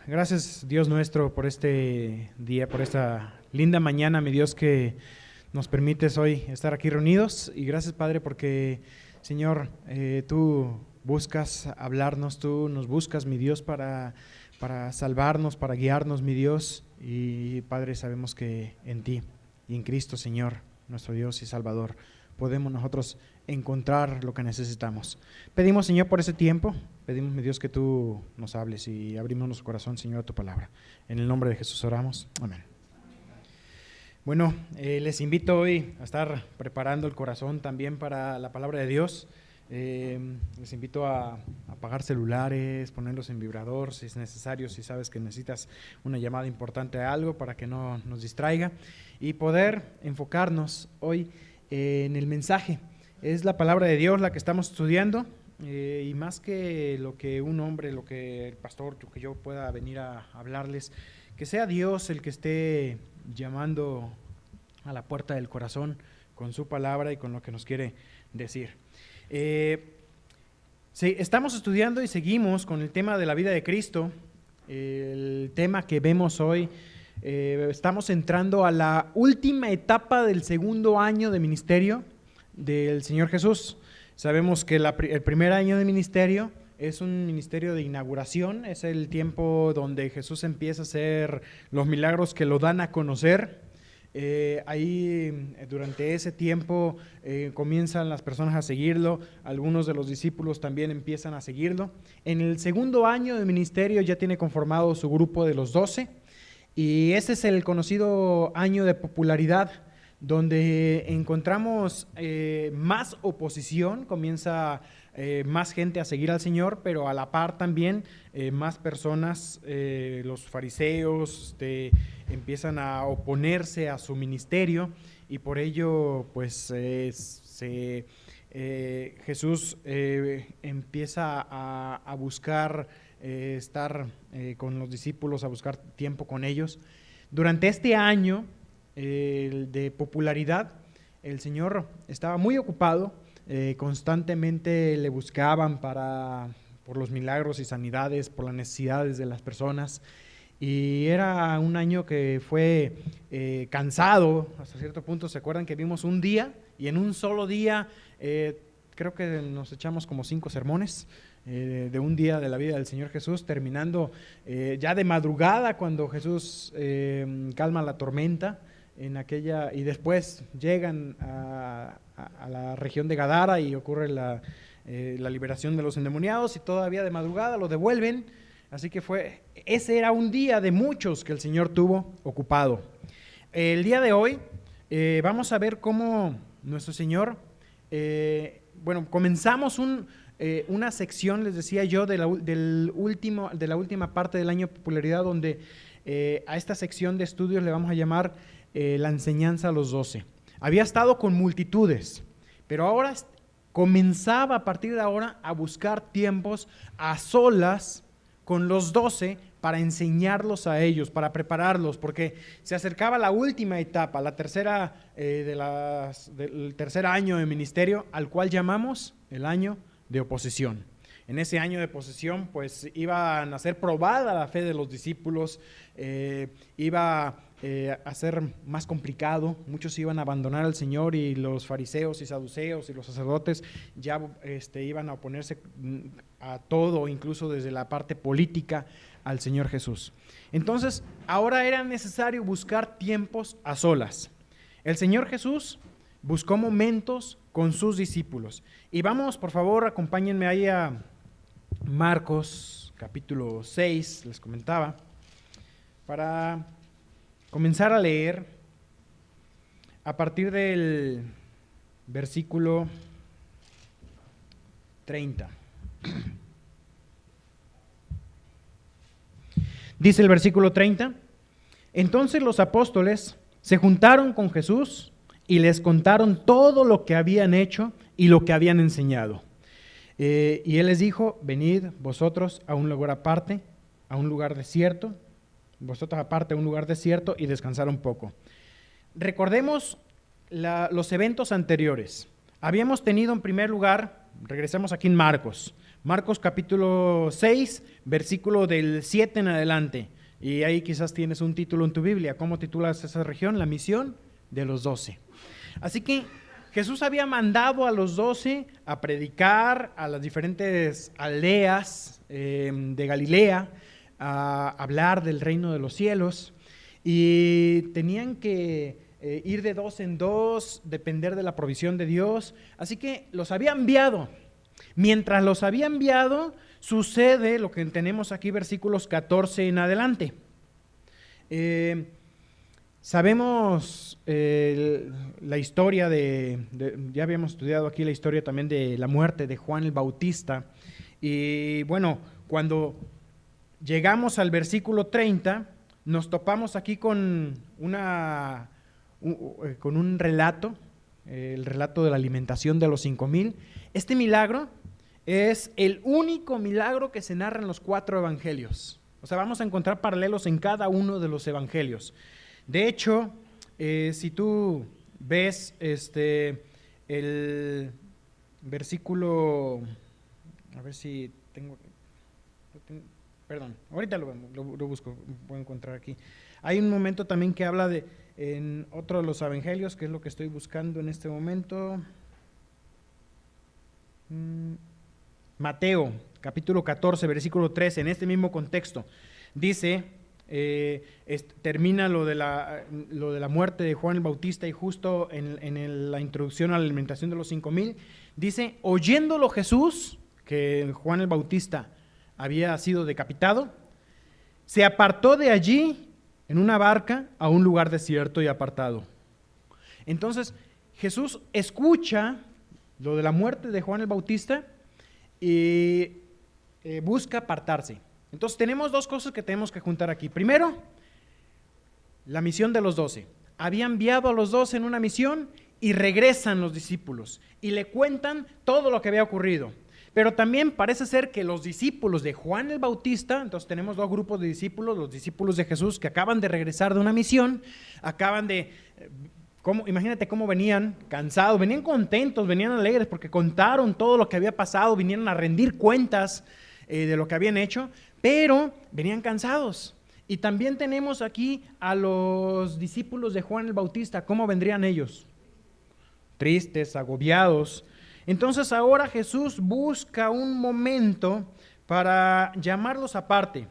Gracias, Dios nuestro, por este día, por esta linda mañana, mi Dios, que nos permites hoy estar aquí reunidos. Y gracias, Padre, porque, Señor, tú buscas hablarnos, tú nos buscas, mi Dios, para salvarnos, para guiarnos, mi Dios. Y, Padre, sabemos que en ti y en Cristo, Señor, nuestro Dios y Salvador, podemos nosotros encontrar lo que necesitamos. Pedimos, Señor, por ese tiempo, pedimos, mi Dios, que tú nos hables y abrimos nuestro corazón, Señor, a tu palabra. En el nombre de Jesús oramos. Amén. Bueno, les invito hoy a estar preparando el corazón también para la palabra de Dios. Les invito a apagar celulares, ponerlos en vibrador si es necesario, si sabes que necesitas una llamada importante a algo para que no nos distraiga y poder enfocarnos hoy en el mensaje. Es la palabra de Dios la que estamos estudiando y más que lo que un hombre, lo que el pastor, lo que yo pueda venir a hablarles, que sea Dios el que esté llamando a la puerta del corazón con su palabra y con lo que nos quiere decir. Sí, estamos estudiando y seguimos con el tema de la vida de Cristo, el tema que vemos hoy. Estamos entrando a la última etapa del segundo año de ministerio del Señor Jesús. Sabemos que el primer año de ministerio es un ministerio de inauguración, es el tiempo donde Jesús empieza a hacer los milagros que lo dan a conocer. Ahí durante ese tiempo comienzan las personas a seguirlo, algunos de los discípulos también empiezan a seguirlo. En el segundo año de ministerio ya tiene conformado su grupo de los 12 y ese es el conocido año de popularidad, donde encontramos más oposición, comienza más gente a seguir al Señor, pero a la par también más personas, los fariseos, empiezan a oponerse a su ministerio y por ello pues Jesús empieza a buscar estar con los discípulos, a buscar tiempo con ellos. Durante este año de popularidad, el Señor estaba muy ocupado, constantemente le buscaban por los milagros y sanidades, por las necesidades de las personas, y era un año que fue cansado, hasta cierto punto. ¿Se acuerdan que vimos un día? Y en un solo día, creo que nos echamos como 5 sermones, de un día de la vida del Señor Jesús, terminando ya de madrugada cuando Jesús calma la tormenta y después llegan a la región de Gadara y ocurre la liberación de los endemoniados y todavía de madrugada lo devuelven. Así que ese era un día de muchos que el Señor tuvo ocupado. El día de hoy vamos a ver cómo nuestro Señor, comenzamos una sección, les decía yo, de la última parte del año de popularidad, donde a esta sección de estudios le vamos a llamar la enseñanza a los 12. Había estado con multitudes, pero ahora comenzaba a partir de ahora a buscar tiempos a solas con los 12 para enseñarlos a ellos, para prepararlos, porque se acercaba la última etapa, la tercera del tercer año de ministerio, al cual llamamos el año de oposición. En ese año de oposición, pues iban a ser probada la fe de los discípulos, iba a ser más complicado, muchos iban a abandonar al Señor y los fariseos y saduceos y los sacerdotes ya iban a oponerse a todo, incluso desde la parte política, al Señor Jesús. Entonces, ahora era necesario buscar tiempos a solas. El Señor Jesús buscó momentos con sus discípulos. Y vamos, por favor, acompáñenme ahí a Marcos, capítulo 6, les comentaba, para comenzar a leer a partir del versículo 30. Dice el versículo 30: entonces los apóstoles se juntaron con Jesús y les contaron todo lo que habían hecho y lo que habían enseñado. Y él les dijo: venid vosotros a un lugar aparte, a un lugar desierto, y descansar un poco. Recordemos los eventos anteriores. Habíamos tenido en primer lugar, regresamos aquí en Marcos Marcos capítulo 6, versículo del 7 en adelante. Y ahí quizás tienes un título en tu Biblia. ¿Cómo titulas esa región? La misión de los 12. Así que Jesús había mandado a los 12 a predicar a las diferentes aldeas de Galilea, a hablar del reino de los cielos, y tenían que ir de dos en dos, depender de la provisión de Dios. Así que los había enviado. Mientras los había enviado, sucede lo que tenemos aquí, versículos 14 en adelante. Sabemos la historia ya habíamos estudiado aquí la historia también de la muerte de Juan el Bautista. Y bueno, cuando llegamos al versículo 30, nos topamos aquí con un relato, el relato de la alimentación de los 5,000. Este milagro es el único milagro que se narra en los 4 evangelios. O sea, vamos a encontrar paralelos en cada uno de los evangelios. De hecho, si tú ves el versículo, a ver si perdón, ahorita lo busco, voy a encontrar aquí. Hay un momento también que habla en otro de los evangelios, que es lo que estoy buscando en este momento. Mateo, capítulo 14, versículo 13, en este mismo contexto, dice, termina lo de la muerte de Juan el Bautista, y justo en la introducción a la alimentación de los 5,000, dice, oyéndolo Jesús, que Juan el Bautista había sido decapitado, se apartó de allí en una barca a un lugar desierto y apartado. Entonces, Jesús escucha lo de la muerte de Juan el Bautista y busca apartarse. Entonces tenemos dos cosas que tenemos que juntar aquí. Primero, la misión de los 12. Había enviado a los 12 en una misión y regresan los discípulos y le cuentan todo lo que había ocurrido. Pero también parece ser que los discípulos de Juan el Bautista, entonces tenemos dos grupos de discípulos, los discípulos de Jesús que acaban de regresar de una misión, imagínate cómo venían cansados, venían contentos, venían alegres porque contaron todo lo que había pasado, vinieron a rendir cuentas de lo que habían hecho, pero venían cansados. Y también tenemos aquí a los discípulos de Juan el Bautista. ¿Cómo vendrían ellos? Tristes, agobiados. Entonces ahora Jesús busca un momento para llamarlos aparte,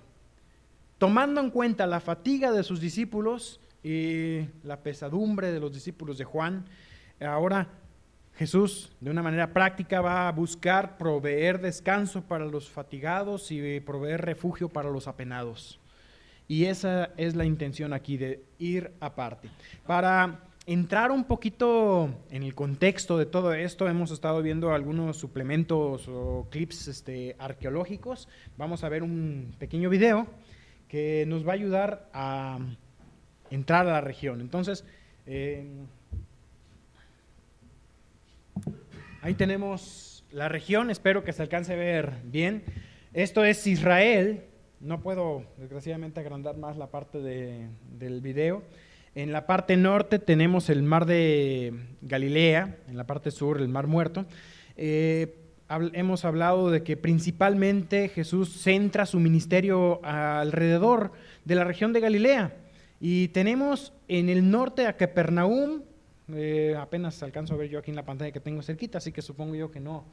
tomando en cuenta la fatiga de sus discípulos y la pesadumbre de los discípulos de Juan. Ahora Jesús, de una manera práctica, va a buscar proveer descanso para los fatigados y proveer refugio para los apenados. Y esa es la intención aquí, de ir aparte. Para entrar un poquito en el contexto de todo esto, hemos estado viendo algunos suplementos o clips arqueológicos. Vamos a ver un pequeño video que nos va a ayudar a entrar a la región. Entonces, ahí tenemos la región, espero que se alcance a ver bien. Esto es Israel. No puedo, desgraciadamente, agrandar más la parte del video. En la parte norte tenemos el mar de Galilea, en la parte sur el mar Muerto. Hemos hablado de que principalmente Jesús centra su ministerio alrededor de la región de Galilea. Y tenemos en el norte a Capernaum, apenas alcanzo a ver yo aquí en la pantalla que tengo cerquita, así que supongo yo que no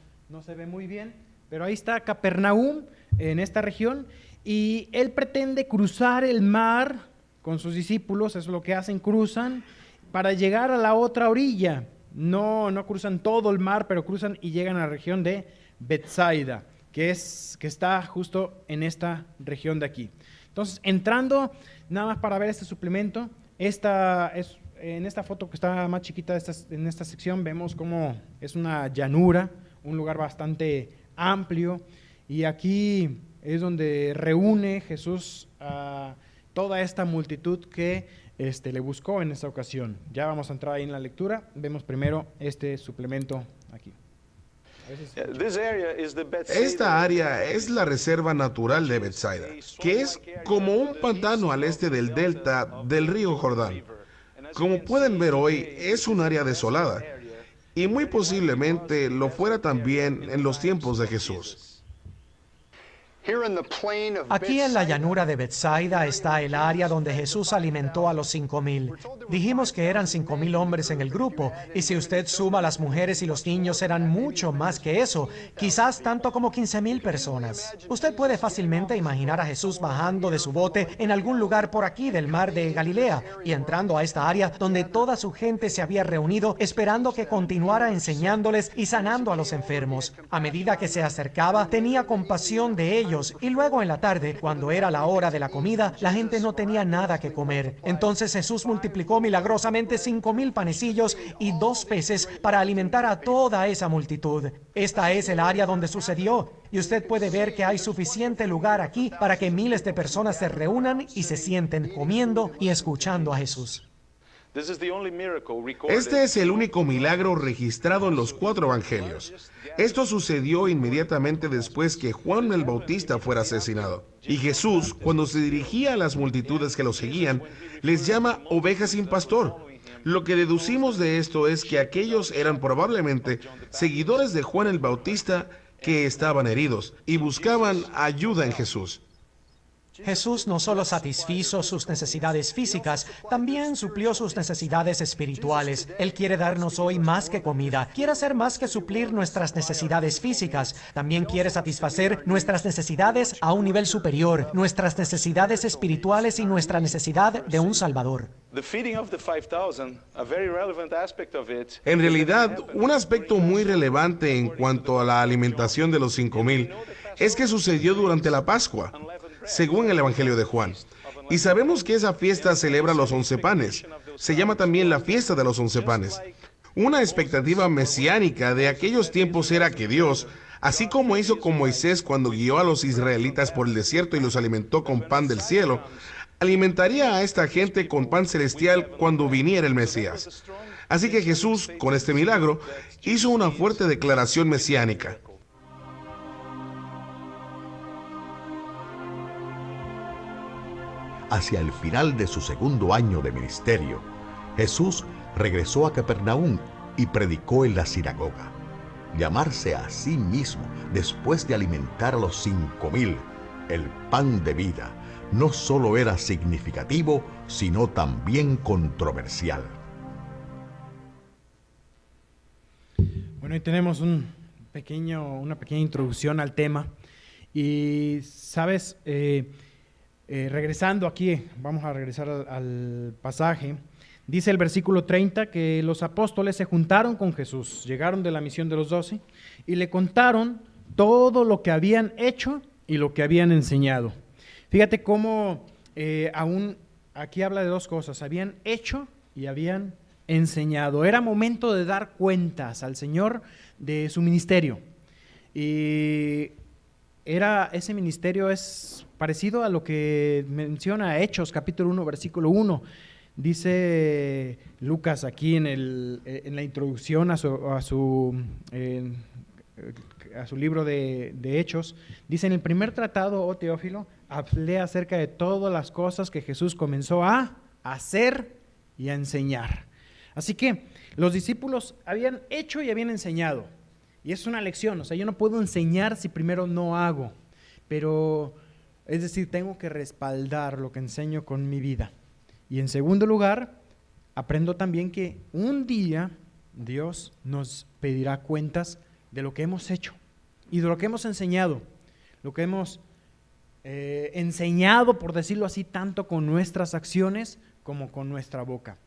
se ve muy bien, pero ahí está Capernaum en esta región, y él pretende cruzar el mar con sus discípulos. Eso es lo que hacen, cruzan para llegar a la otra orilla. No cruzan todo el mar, pero cruzan y llegan a la región de Betsaida, que está justo en esta región de aquí. Entonces, entrando, nada más para ver este suplemento, en esta foto que está más chiquita en esta sección, vemos cómo es una llanura, un lugar bastante amplio, y aquí es donde reúne Jesús a toda esta multitud que le buscó en esta ocasión. Ya vamos a entrar ahí en la lectura. Vemos primero este suplemento aquí. Esta área es la reserva natural de Betsaida, que es como un pantano al este del delta del río Jordán. Como pueden ver hoy, es un área desolada, y muy posiblemente lo fuera también en los tiempos de Jesús. Aquí en la llanura de Betsaida está el área donde Jesús alimentó a los 5,000. Dijimos que eran 5,000 hombres en el grupo, y si usted suma las mujeres y los niños eran mucho más que eso, quizás tanto como 15,000 personas. Usted puede fácilmente imaginar a Jesús bajando de su bote en algún lugar por aquí del mar de Galilea y entrando a esta área donde toda su gente se había reunido esperando que continuara enseñándoles y sanando a los enfermos. A medida que se acercaba, tenía compasión de ellos. Y luego en la tarde, cuando era la hora de la comida, la gente no tenía nada que comer. Entonces Jesús multiplicó milagrosamente 5,000 panecillos y 2 peces para alimentar a toda esa multitud. Esta es el área donde sucedió. Y usted puede ver que hay suficiente lugar aquí para que miles de personas se reúnan y se sienten comiendo y escuchando a Jesús. Este es el único milagro registrado en los 4 evangelios. Esto sucedió inmediatamente después que Juan el Bautista fuera asesinado. Y Jesús, cuando se dirigía a las multitudes que lo seguían, les llama ovejas sin pastor. Lo que deducimos de esto es que aquellos eran probablemente seguidores de Juan el Bautista que estaban heridos y buscaban ayuda en Jesús. Jesús no solo satisfizo sus necesidades físicas, también suplió sus necesidades espirituales. Él quiere darnos hoy más que comida, quiere hacer más que suplir nuestras necesidades físicas. También quiere satisfacer nuestras necesidades a un nivel superior, nuestras necesidades espirituales y nuestra necesidad de un Salvador. En realidad, un aspecto muy relevante en cuanto a la alimentación de los 5,000 es que sucedió durante la Pascua, según el Evangelio de Juan. Y sabemos que esa fiesta celebra los 11 panes. Se llama también la fiesta de los 11 panes. Una expectativa mesiánica de aquellos tiempos era que Dios, así como hizo con Moisés cuando guió a los israelitas por el desierto y los alimentó con pan del cielo, alimentaría a esta gente con pan celestial cuando viniera el Mesías. Así que Jesús, con este milagro, hizo una fuerte declaración mesiánica. Hacia el final de su segundo año de ministerio, Jesús regresó a Capernaum y predicó en la sinagoga. Llamarse a sí mismo, después de alimentar a los 5,000, el pan de vida, no solo era significativo, sino también controversial. Bueno, y tenemos una pequeña introducción al tema. Y, ¿sabes? Regresando aquí, vamos a regresar al pasaje. Dice el versículo 30 que los apóstoles se juntaron con Jesús, llegaron de la misión de los 12 y le contaron todo lo que habían hecho y lo que habían enseñado. Fíjate cómo aún aquí habla de 2 cosas, habían hecho y habían enseñado. Era momento de dar cuentas al Señor de su ministerio. Y ese ministerio es parecido a lo que menciona Hechos, capítulo 1, versículo 1. Dice Lucas aquí en la introducción a su libro de Hechos, dice: en el primer tratado, oh Teófilo, hablé acerca de todas las cosas que Jesús comenzó a hacer y a enseñar. Así que los discípulos habían hecho y habían enseñado. Y es una lección, o sea, yo no puedo enseñar si primero no hago. Pero, es decir, tengo que respaldar lo que enseño con mi vida. Y en segundo lugar, aprendo también que un día Dios nos pedirá cuentas de lo que hemos hecho y de lo que hemos enseñado. Lo que hemos enseñado, por decirlo así, tanto con nuestras acciones como con nuestra boca.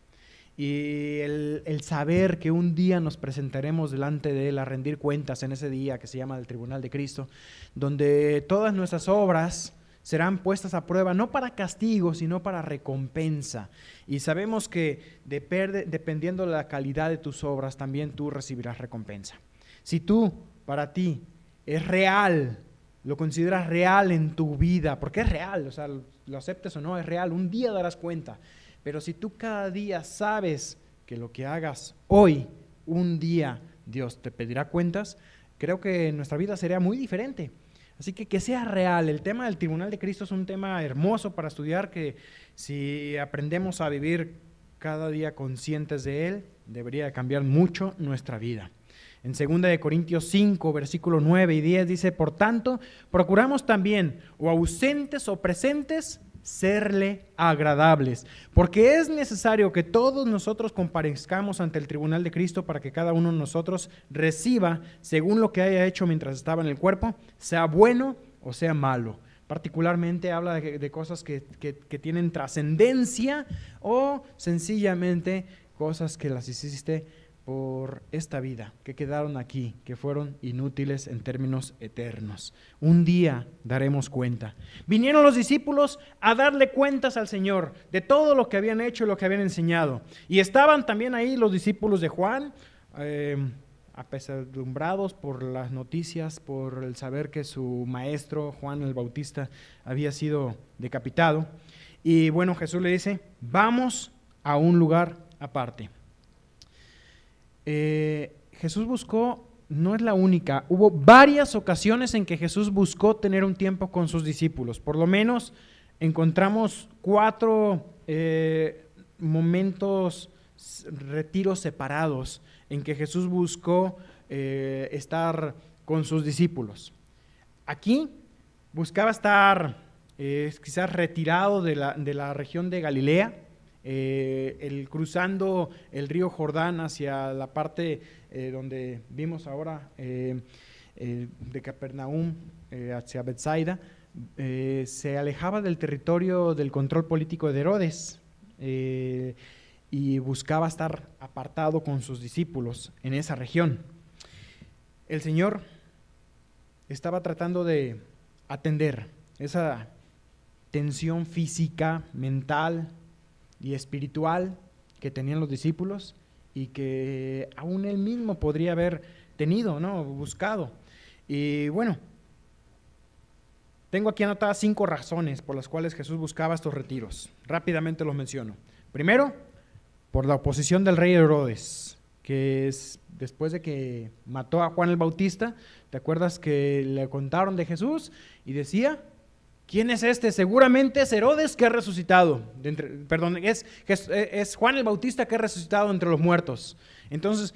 Y el saber que un día nos presentaremos delante de Él a rendir cuentas en ese día que se llama el Tribunal de Cristo, donde todas nuestras obras serán puestas a prueba, no para castigo, sino para recompensa. Y sabemos que dependiendo de la calidad de tus obras, también tú recibirás recompensa. Si para ti, es real, lo consideras real en tu vida, porque es real, o sea, lo aceptes o no, es real, un día darás cuenta. Pero si tú cada día sabes que lo que hagas hoy, un día Dios te pedirá cuentas, creo que nuestra vida sería muy diferente. Así que sea real. El tema del Tribunal de Cristo es un tema hermoso para estudiar, que si aprendemos a vivir cada día conscientes de él, debería cambiar mucho nuestra vida. En 2 Corintios 5, versículos 9 y 10 dice: por tanto, procuramos también, o ausentes o presentes, serle agradables, porque es necesario que todos nosotros comparezcamos ante el tribunal de Cristo para que cada uno de nosotros reciba según lo que haya hecho mientras estaba en el cuerpo, sea bueno o sea malo. Particularmente habla de cosas que tienen trascendencia o sencillamente cosas que las hiciste por esta vida, que quedaron aquí, que fueron inútiles en términos eternos. Un día daremos cuenta. Vinieron los discípulos a darle cuentas al Señor de todo lo que habían hecho y lo que habían enseñado. Y estaban también ahí los discípulos de Juan, apesadumbrados por las noticias, por el saber que su maestro, Juan el Bautista, había sido decapitado. Y bueno, Jesús le dice: vamos a un lugar aparte. Jesús buscó, no es la única, hubo varias ocasiones en que Jesús buscó tener un tiempo con sus discípulos. Por lo menos encontramos 4 momentos, retiros separados en que Jesús buscó estar con sus discípulos. Aquí buscaba estar quizás retirado de la región de Galilea, cruzando el río Jordán hacia la parte donde vimos ahora de Capernaum hacia Betsaida, se alejaba del territorio del control político de Herodes y buscaba estar apartado con sus discípulos en esa región. El Señor estaba tratando de atender esa tensión física, mental y espiritual que tenían los discípulos y que aún él mismo podría haber tenido, ¿no? Buscado. Y bueno, tengo aquí anotadas 5 razones por las cuales Jesús buscaba estos retiros. Rápidamente los menciono. Primero, por la oposición del rey Herodes, que es después de que mató a Juan el Bautista. ¿Te acuerdas que le contaron de Jesús? Y decía: ¿quién es este? Seguramente es Herodes que ha resucitado. Es Juan el Bautista que ha resucitado entre los muertos. Entonces,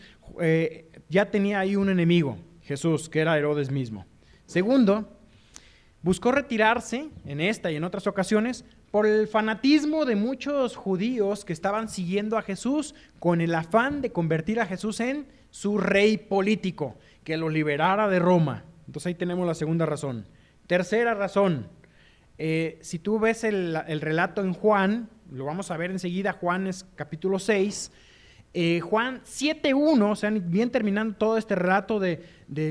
ya tenía ahí un enemigo, Jesús, que era Herodes mismo. Segundo, buscó retirarse en esta y en otras ocasiones por el fanatismo de muchos judíos que estaban siguiendo a Jesús con el afán de convertir a Jesús en su rey político, que lo liberara de Roma. Entonces ahí tenemos la segunda razón. Tercera razón. Si tú ves el relato en Juan, lo vamos a ver enseguida, Juan es capítulo 6, Juan 7:1, o sea, bien terminando todo este relato de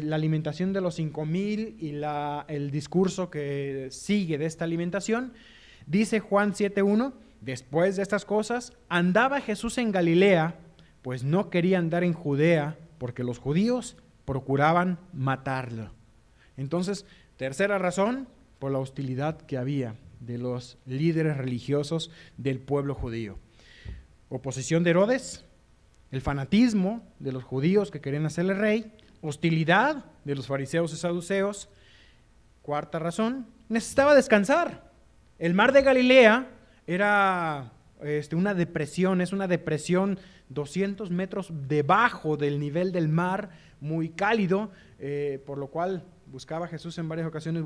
la alimentación de los 5,000 y el discurso que sigue de esta alimentación, dice Juan 7:1, después de estas cosas, andaba Jesús en Galilea, pues no quería andar en Judea, porque los judíos procuraban matarlo. Entonces, tercera razón, por la hostilidad que había de los líderes religiosos del pueblo judío. Oposición de Herodes, el fanatismo de los judíos que querían hacerle rey, hostilidad de los fariseos y saduceos. Cuarta razón, necesitaba descansar. El mar de Galilea era una depresión, es una depresión 200 metros debajo del nivel del mar, muy cálido, por lo cual buscaba Jesús en varias ocasiones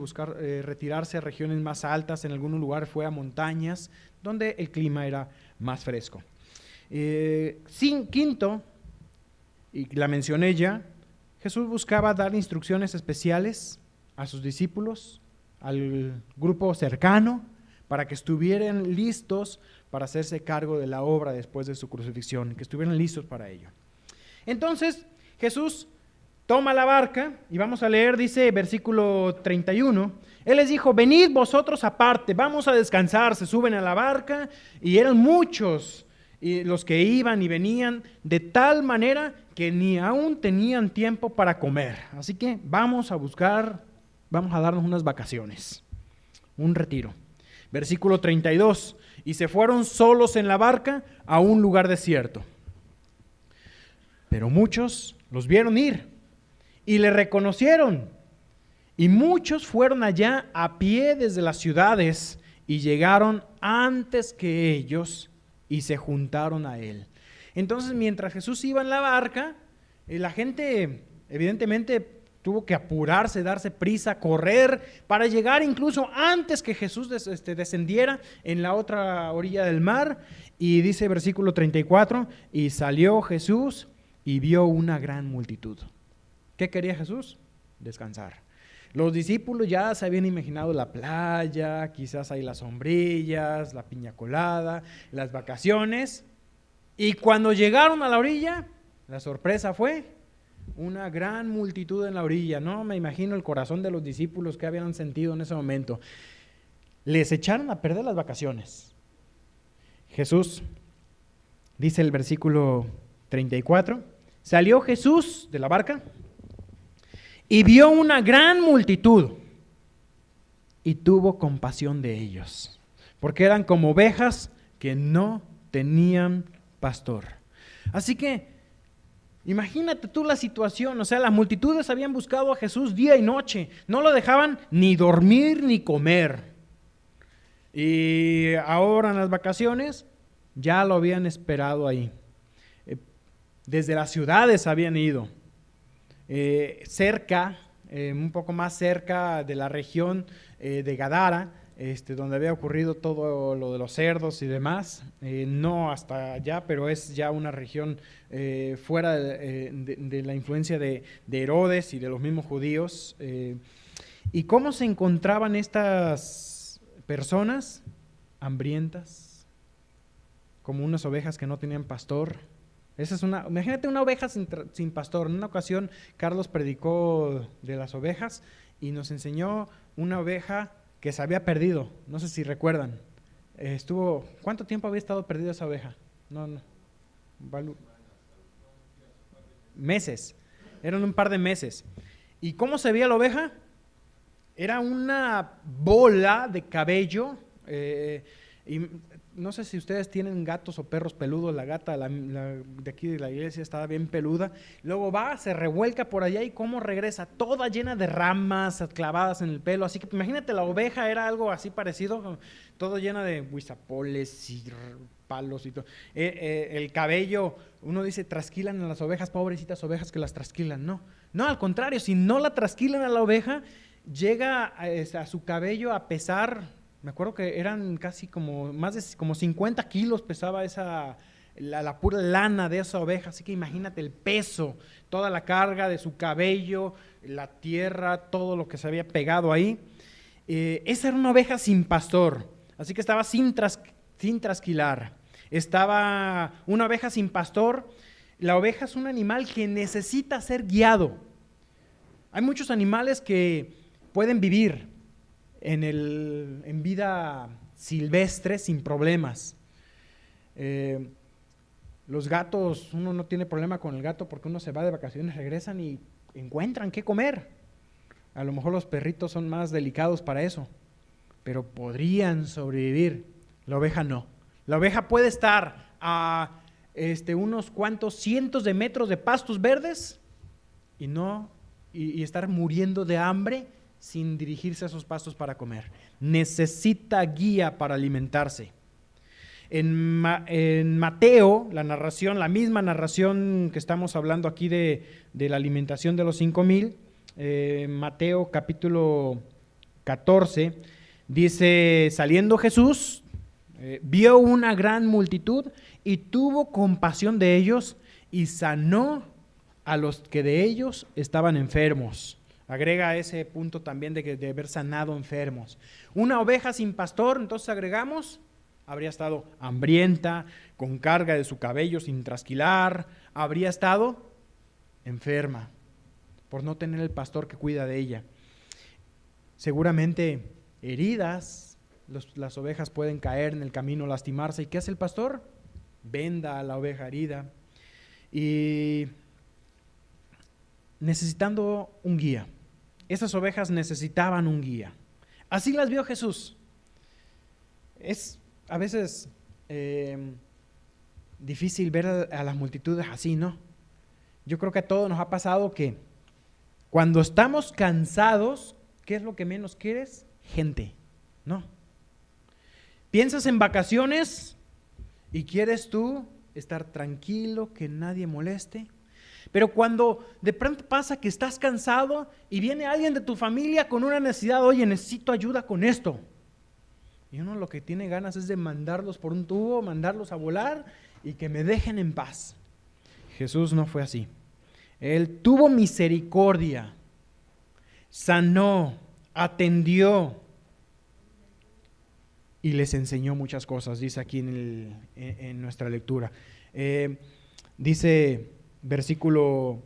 retirarse a regiones más altas, en algún lugar fue a montañas, donde el clima era más fresco. Quinto, y la mencioné ya, Jesús buscaba dar instrucciones especiales a sus discípulos, al grupo cercano, para que estuvieran listos para hacerse cargo de la obra después de su crucifixión, que estuvieran listos para ello. Entonces, Jesús toma la barca, y vamos a leer, dice versículo 31, Él les dijo: venid vosotros aparte, vamos a descansar. Se suben a la barca, y eran muchos los que iban y venían, de tal manera que ni aún tenían tiempo para comer. Así que vamos a darnos unas vacaciones, un retiro. Versículo 32, y se fueron solos en la barca a un lugar desierto. Pero muchos los vieron ir y le reconocieron, y muchos fueron allá a pie desde las ciudades y llegaron antes que ellos y se juntaron a él. Entonces, mientras Jesús iba en la barca, la gente evidentemente tuvo que apurarse, darse prisa, correr para llegar incluso antes que Jesús descendiera en la otra orilla del mar. Y dice versículo 34, y salió Jesús y vio una gran multitud. ¿Qué quería Jesús? Descansar. Los discípulos ya se habían imaginado la playa, quizás ahí las sombrillas, la piña colada, las vacaciones. Y cuando llegaron a la orilla, la sorpresa fue una gran multitud en la orilla. No me imagino el corazón de los discípulos que habían sentido en ese momento. Les echaron a perder las vacaciones. Jesús, dice el versículo 34, salió Jesús de la barca y vio una gran multitud y tuvo compasión de ellos, porque eran como ovejas que no tenían pastor. Así que imagínate tú la situación, o sea, las multitudes habían buscado a Jesús día y noche, no lo dejaban ni dormir ni comer. Y ahora en las vacaciones ya lo habían esperado ahí. Desde las ciudades habían ido. Cerca, un poco más cerca de la región de Gadara, donde había ocurrido todo lo de los cerdos y demás, no hasta allá, pero es ya una región fuera de la influencia de Herodes y de los mismos judíos. ¿Y cómo se encontraban estas personas? Hambrientas, como unas ovejas que no tenían pastor. Imagínate una oveja sin pastor. En una ocasión Carlos predicó de las ovejas y nos enseñó una oveja que se había perdido. No sé si recuerdan. ¿Cuánto tiempo había estado perdida esa oveja? Meses. Eran un par de meses. ¿Y cómo se veía la oveja? Era una bola de cabello. Y no sé si ustedes tienen gatos o perros peludos. La gata de aquí de la iglesia estaba bien peluda. Luego se revuelca por allá y cómo regresa, toda llena de ramas clavadas en el pelo. Así que imagínate, la oveja era algo así parecido, todo llena de huizapoles y palos y todo. El cabello, uno dice, trasquilan a las ovejas, pobrecitas ovejas que las trasquilan. No, al contrario, si no la trasquilan a la oveja, llega a su cabello a pesar, me acuerdo que eran casi como más de 50 kilos pesaba la pura lana de esa oveja. Así que imagínate el peso, toda la carga de su cabello, la tierra, todo lo que se había pegado ahí. Esa era una oveja sin pastor, así que estaba sin trasquilar. Estaba una oveja sin pastor. La oveja es un animal que necesita ser guiado. Hay muchos animales que pueden vivir en vida silvestre sin problemas. Los gatos, uno no tiene problema con el gato porque uno se va de vacaciones, regresan y encuentran qué comer. A lo mejor los perritos son más delicados para eso, pero podrían sobrevivir. La oveja no. La oveja puede estar a unos cuantos cientos de metros de pastos verdes y estar muriendo de hambre sin dirigirse a esos pastos para comer. Necesita guía para alimentarse. En Mateo, la misma narración que estamos hablando aquí de la alimentación de los 5,000, Mateo capítulo 14, dice, saliendo Jesús, vio una gran multitud y tuvo compasión de ellos y sanó a los que de ellos estaban enfermos. Agrega ese punto también de haber sanado enfermos. Una oveja sin pastor, entonces agregamos, habría estado hambrienta, con carga de su cabello sin trasquilar, habría estado enferma por no tener el pastor que cuida de ella. Seguramente heridas, las ovejas pueden caer en el camino, lastimarse. ¿Y qué hace el pastor? Venda a la oveja herida y necesitando un guía. Esas ovejas necesitaban un guía. Así las vio Jesús. Es a veces difícil ver a las multitudes así, ¿no? Yo creo que a todos nos ha pasado que cuando estamos cansados, ¿qué es lo que menos quieres? Gente, ¿no? Piensas en vacaciones y quieres tú estar tranquilo, que nadie moleste. Pero cuando de pronto pasa que estás cansado y viene alguien de tu familia con una necesidad, oye, necesito ayuda con esto. Y uno lo que tiene ganas es de mandarlos por un tubo, mandarlos a volar y que me dejen en paz. Jesús no fue así. Él tuvo misericordia, sanó, atendió y les enseñó muchas cosas, dice aquí en nuestra lectura. Dice versículo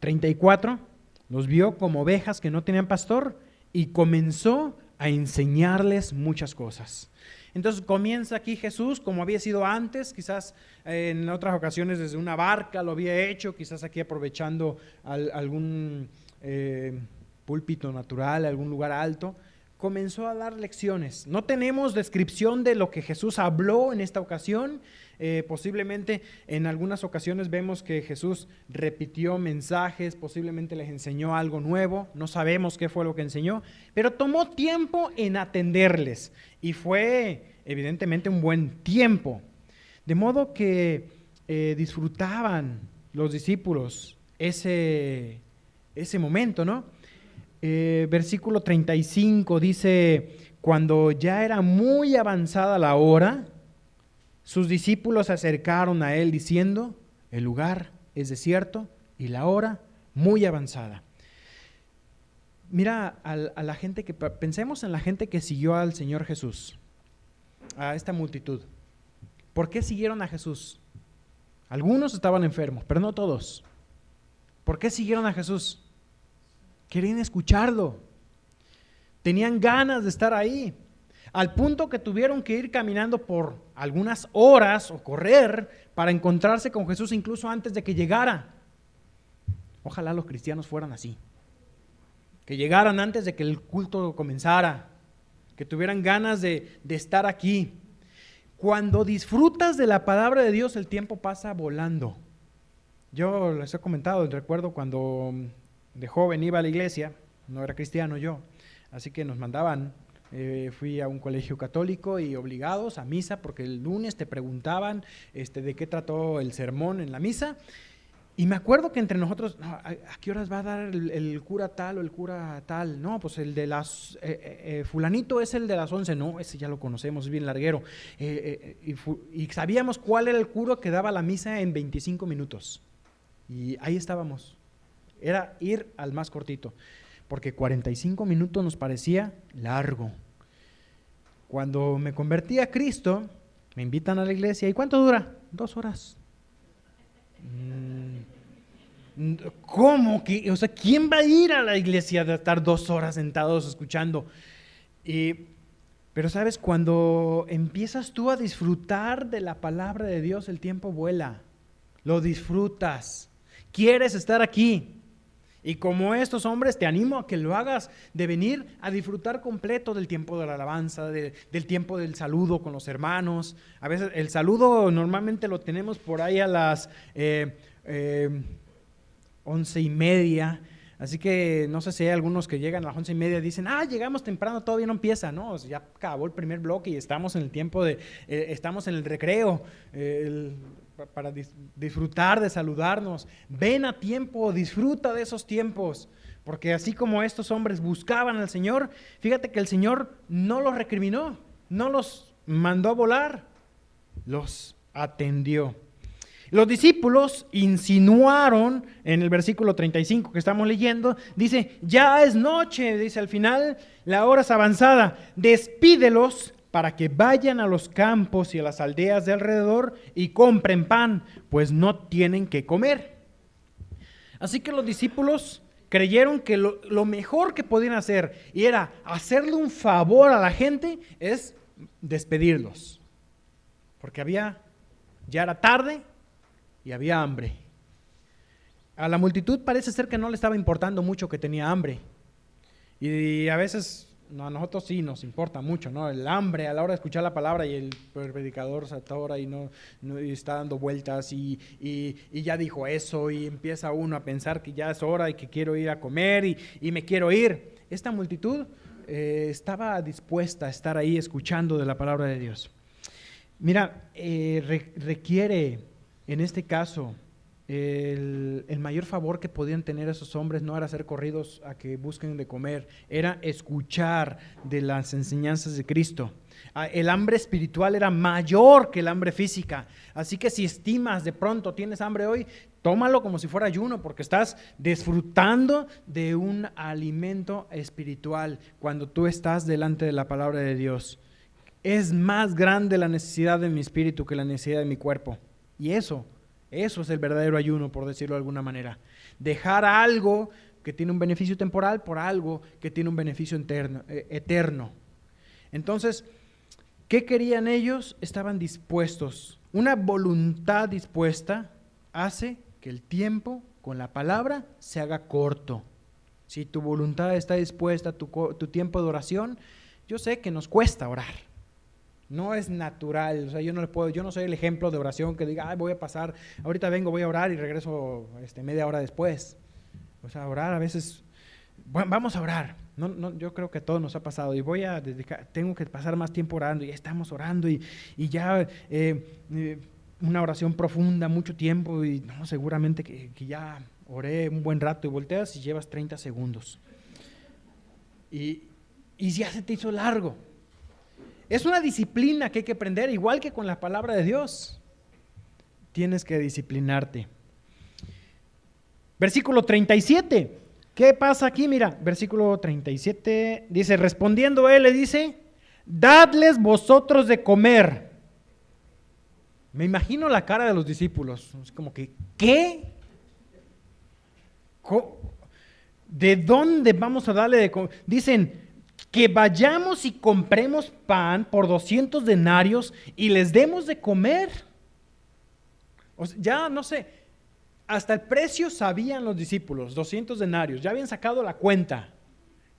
34, los vio como ovejas que no tenían pastor y comenzó a enseñarles muchas cosas. Entonces comienza aquí Jesús, como había sido antes, quizás en otras ocasiones desde una barca lo había hecho, quizás aquí aprovechando algún púlpito natural, algún lugar alto, comenzó a dar lecciones. No tenemos descripción de lo que Jesús habló en esta ocasión. Posiblemente en algunas ocasiones vemos que Jesús repitió mensajes, posiblemente les enseñó algo nuevo, no sabemos qué fue lo que enseñó, pero tomó tiempo en atenderles y fue evidentemente un buen tiempo, de modo que disfrutaban los discípulos ese momento, ¿no? Versículo 35 dice, cuando ya era muy avanzada la hora, sus discípulos se acercaron a él diciendo, el lugar es desierto y la hora muy avanzada. Mira a la gente pensemos en la gente que siguió al Señor Jesús, a esta multitud. ¿Por qué siguieron a Jesús? Algunos estaban enfermos, pero no todos. ¿Por qué siguieron a Jesús? Querían escucharlo. Tenían ganas de estar ahí. Al punto que tuvieron que ir caminando por algunas horas o correr para encontrarse con Jesús incluso antes de que llegara. Ojalá los cristianos fueran así. Que llegaran antes de que el culto comenzara. Que tuvieran ganas de estar aquí. Cuando disfrutas de la palabra de Dios, el tiempo pasa volando. Yo les he comentado, recuerdo cuando de joven iba a la iglesia, no era cristiano yo, así que nos mandaban, fui a un colegio católico y obligados a misa, porque el lunes te preguntaban de qué trató el sermón en la misa, y me acuerdo que entre nosotros, no, ¿a qué horas va a dar el cura tal o el cura tal? No, pues el de las, fulanito es el de las 11, no, ese ya lo conocemos, es bien larguero, y sabíamos cuál era el cura que daba la misa en 25 minutos, y ahí estábamos. Era ir al más cortito, porque 45 minutos nos parecía largo. Cuando me convertí a Cristo, me invitan a la iglesia, ¿y cuánto dura? 2 horas. ¿Cómo? O sea, ¿quién va a ir a la iglesia de estar 2 horas sentados escuchando? Pero sabes, cuando empiezas tú a disfrutar de la palabra de Dios, el tiempo vuela, lo disfrutas, quieres estar aquí. Y como estos hombres, te animo a que lo hagas, de venir a disfrutar completo del tiempo de la alabanza, del tiempo del saludo con los hermanos. A veces el saludo normalmente lo tenemos por ahí a las 11:30, así que no sé si hay algunos que llegan a las 11:30 y dicen, llegamos temprano, todavía no empieza. No, ya acabó el primer bloque y estamos en el tiempo estamos en el recreo, para disfrutar de saludarnos. Ven a tiempo, disfruta de esos tiempos, porque así como estos hombres buscaban al Señor, fíjate que el Señor no los recriminó, no los mandó a volar, los atendió. Los discípulos insinuaron, en el versículo 35 que estamos leyendo, dice, ya es noche, dice al final, la hora es avanzada, despídelos para que vayan a los campos y a las aldeas de alrededor y compren pan, pues no tienen que comer. Así que los discípulos creyeron que lo mejor que podían hacer, y era hacerle un favor a la gente, es despedirlos. Porque ya era tarde y había hambre. A la multitud parece ser que no le estaba importando mucho que tenía hambre. Y a veces a nosotros sí nos importa mucho, ¿no? El hambre a la hora de escuchar la palabra, y el predicador se atora y no está dando vueltas y ya dijo eso, y empieza uno a pensar que ya es hora y que quiero ir a comer y me quiero ir. Esta multitud estaba dispuesta a estar ahí escuchando de la palabra de Dios. Mira, requiere en este caso el mayor favor que podían tener esos hombres no era ser corridos a que busquen de comer, era escuchar de las enseñanzas de Cristo. El hambre espiritual era mayor que el hambre física. Así que si estimas de pronto tienes hambre hoy, tómalo como si fuera ayuno, porque estás disfrutando de un alimento espiritual cuando tú estás delante de la palabra de Dios. Es más grande la necesidad de mi espíritu que la necesidad de mi cuerpo. Y eso es el verdadero ayuno, por decirlo de alguna manera. Dejar algo que tiene un beneficio temporal por algo que tiene un beneficio eterno. Entonces, ¿qué querían ellos? Estaban dispuestos. Una voluntad dispuesta hace que el tiempo con la palabra se haga corto. Si tu voluntad está dispuesta, tu tiempo de oración, yo sé que nos cuesta orar. No es natural, o sea, yo no soy el ejemplo de oración que diga, voy a pasar, ahorita vengo, voy a orar y regreso media hora después. O sea, orar a veces, bueno, vamos a orar. No, yo creo que a todos nos ha pasado y tengo que pasar más tiempo orando y ya estamos orando y ya una oración profunda, mucho tiempo y no, seguramente que ya oré un buen rato y volteas y llevas 30 segundos. Y ya se te hizo largo. Es una disciplina que hay que aprender, igual que con la palabra de Dios. Tienes que disciplinarte. Versículo 37. ¿Qué pasa aquí? Mira, versículo 37 dice, respondiendo él le dice, dadles vosotros de comer. Me imagino la cara de los discípulos, es como que, ¿qué? ¿De dónde vamos a darle de comer? Dicen, que vayamos y compremos pan por 200 denarios y les demos de comer. O sea, ya no sé, hasta el precio sabían los discípulos, 200 denarios, ya habían sacado la cuenta.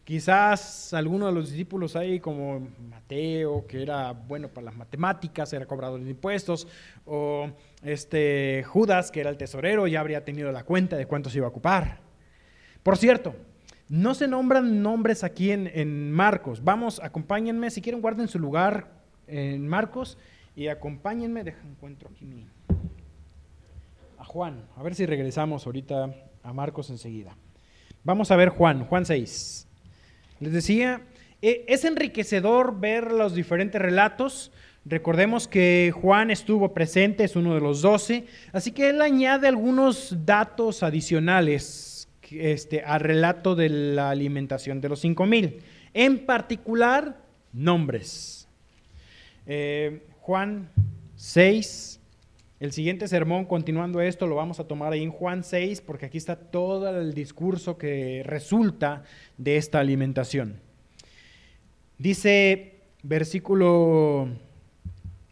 Quizás alguno de los discípulos ahí como Mateo, que era bueno para las matemáticas, era cobrador de impuestos, o Judas, que era el tesorero, ya habría tenido la cuenta de cuánto se iba a ocupar. Por cierto, no se nombran nombres aquí en Marcos. Vamos, acompáñenme, si quieren guarden su lugar en Marcos y acompáñenme, encuentro aquí a Juan, a ver si regresamos ahorita a Marcos enseguida. Vamos a ver Juan 6. Les decía, es enriquecedor ver los diferentes relatos. Recordemos que Juan estuvo presente, es uno de los 12, así que él añade algunos datos adicionales al relato de la alimentación de los 5,000, en particular nombres. Juan 6, el siguiente sermón, continuando esto, lo vamos a tomar ahí en Juan 6, porque aquí está todo el discurso que resulta de esta alimentación. Dice, versículo,